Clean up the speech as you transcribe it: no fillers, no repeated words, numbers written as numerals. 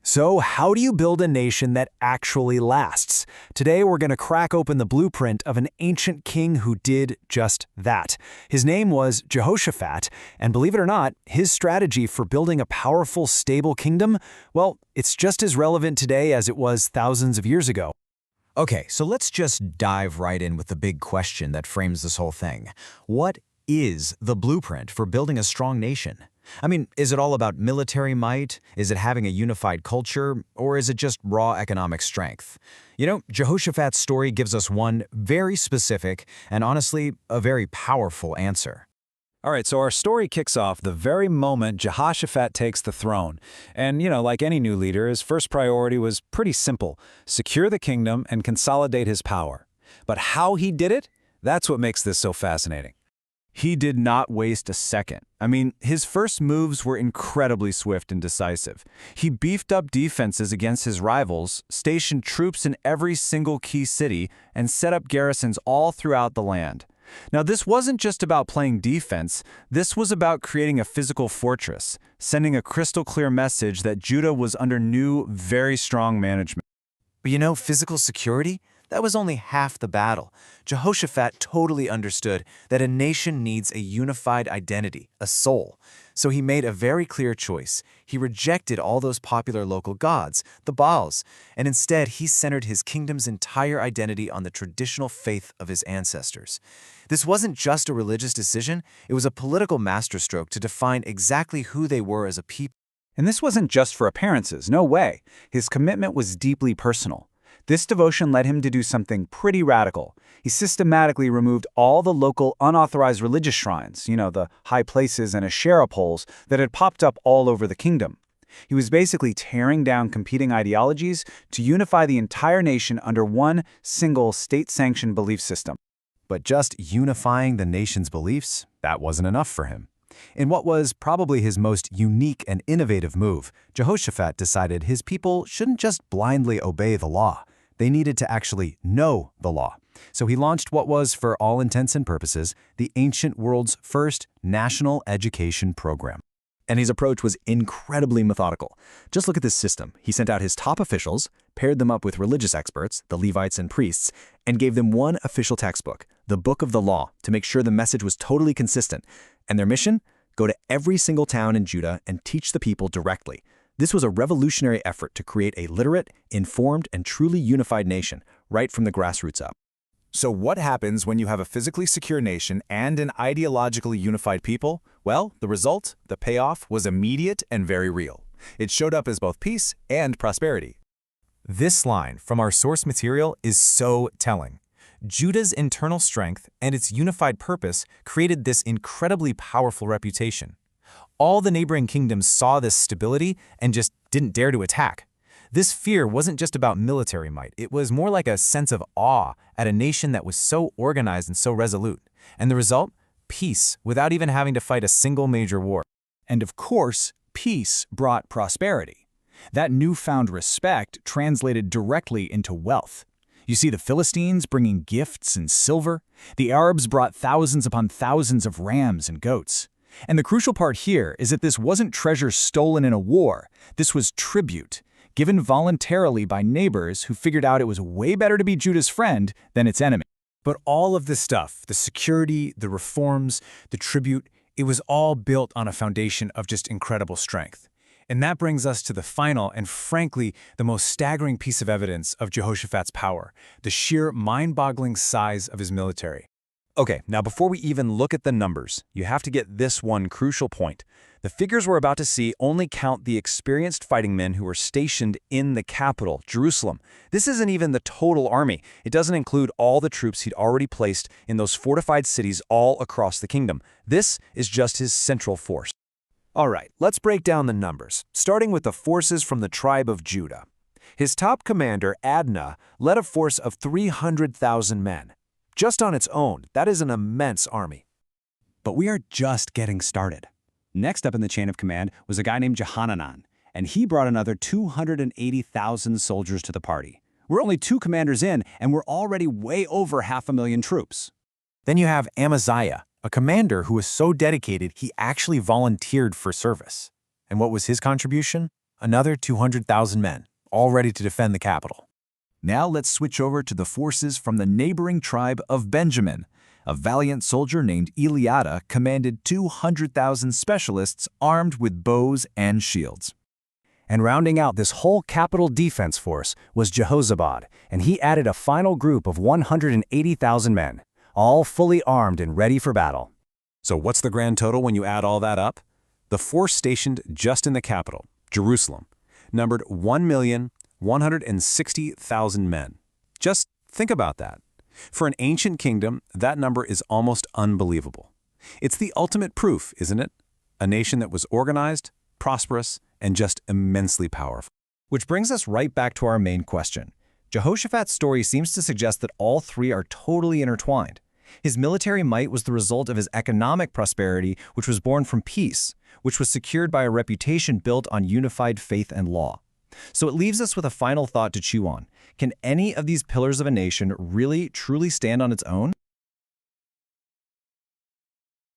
So, how do you build a nation that actually lasts? Today, we're going to crack open the blueprint of an ancient king who did just that. His name was Jehoshaphat, and believe it or not, his strategy for building a powerful, stable kingdom, well, it's just as relevant today as it was thousands of years ago. Okay, so let's just dive right in with the big question that frames this whole thing. What is the blueprint for building a strong nation? I mean, is it all about military might? Is it having a unified culture? Or is it just raw economic strength? You know, Jehoshaphat's story gives us one very specific and honestly, a very powerful answer. All right, so our story kicks off the very moment Jehoshaphat takes the throne. And, like any new leader, his first priority was pretty simple: secure the kingdom and consolidate his power. But how he did it? That's what makes this so fascinating. He did not waste a second. I mean, his first moves were incredibly swift and decisive. He beefed up defenses against his rivals, stationed troops in every single key city, and set up garrisons all throughout the land. Now, this wasn't just about playing defense. This was about creating a physical fortress, sending a crystal-clear message that Judah was under new, very strong management. But physical security? That was only half the battle. Jehoshaphat totally understood that a nation needs a unified identity, a soul. So he made a very clear choice. He rejected all those popular local gods, the Baals, and instead he centered his kingdom's entire identity on the traditional faith of his ancestors. This wasn't just a religious decision, it was a political masterstroke to define exactly who they were as a people. And this wasn't just for appearances, no way. His commitment was deeply personal. This devotion led him to do something pretty radical. He systematically removed all the local unauthorized religious shrines, the high places and Asherah poles that had popped up all over the kingdom. He was basically tearing down competing ideologies to unify the entire nation under one single state-sanctioned belief system. But just unifying the nation's beliefs, that wasn't enough for him. In what was probably his most unique and innovative move, Jehoshaphat decided his people shouldn't just blindly obey the law. They needed to actually know the law. So he launched what was, for all intents and purposes, the ancient world's first national education program. And his approach was incredibly methodical. Just look at this system. He sent out his top officials, paired them up with religious experts, the Levites and priests, and gave them one official textbook, the Book of the Law, to make sure the message was totally consistent. And their mission? Go to every single town in Judah and teach the people directly. This was a revolutionary effort to create a literate, informed, and truly unified nation, right from the grassroots up. So what happens when you have a physically secure nation and an ideologically unified people? Well, the result, the payoff, was immediate and very real. It showed up as both peace and prosperity. This line from our source material is so telling. Judah's internal strength and its unified purpose created this incredibly powerful reputation. All the neighboring kingdoms saw this stability and just didn't dare to attack. This fear wasn't just about military might. It was more like a sense of awe at a nation that was so organized and so resolute. And the result? Peace, without even having to fight a single major war. And of course, peace brought prosperity. That newfound respect translated directly into wealth. You see the Philistines bringing gifts and silver. The Arabs brought thousands upon thousands of rams and goats. And the crucial part here is that this wasn't treasure stolen in a war. This was tribute, given voluntarily by neighbors who figured out it was way better to be Judah's friend than its enemy. But all of this stuff, the security, the reforms, the tribute, it was all built on a foundation of just incredible strength. And that brings us to the final and frankly, the most staggering piece of evidence of Jehoshaphat's power, the sheer mind-boggling size of his military. Okay, now before we even look at the numbers, you have to get this one crucial point. The figures we're about to see only count the experienced fighting men who were stationed in the capital, Jerusalem. This isn't even the total army. It doesn't include all the troops he'd already placed in those fortified cities all across the kingdom. This is just his central force. All right, let's break down the numbers, starting with the forces from the tribe of Judah. His top commander, Adnah, led a force of 300,000 men. Just on its own, that is an immense army. But we are just getting started. Next up in the chain of command was a guy named Johanan, and he brought another 280,000 soldiers to the party. We're only 2 commanders in, and we're already way over 500,000 troops. Then you have Amaziah, a commander who was so dedicated he actually volunteered for service. And what was his contribution? another 200,000 men, all ready to defend the capital. Now let's switch over to the forces from the neighboring tribe of Benjamin. A valiant soldier named Eliada commanded 200,000 specialists armed with bows and shields. And rounding out this whole capital defense force was Jehoshaphat, and he added a final group of 180,000 men, all fully armed and ready for battle. So what's the grand total when you add all that up? The force stationed just in the capital, Jerusalem, numbered 1,160,000 men. Just think about that. For an ancient kingdom, that number is almost unbelievable. It's the ultimate proof, isn't it? A nation that was organized, prosperous, and just immensely powerful. Which brings us right back to our main question. Jehoshaphat's story seems to suggest that all three are totally intertwined. His military might was the result of his economic prosperity, which was born from peace, which was secured by a reputation built on unified faith and law. So it leaves us with a final thought to chew on. Can any of these pillars of a nation really, truly stand on its own?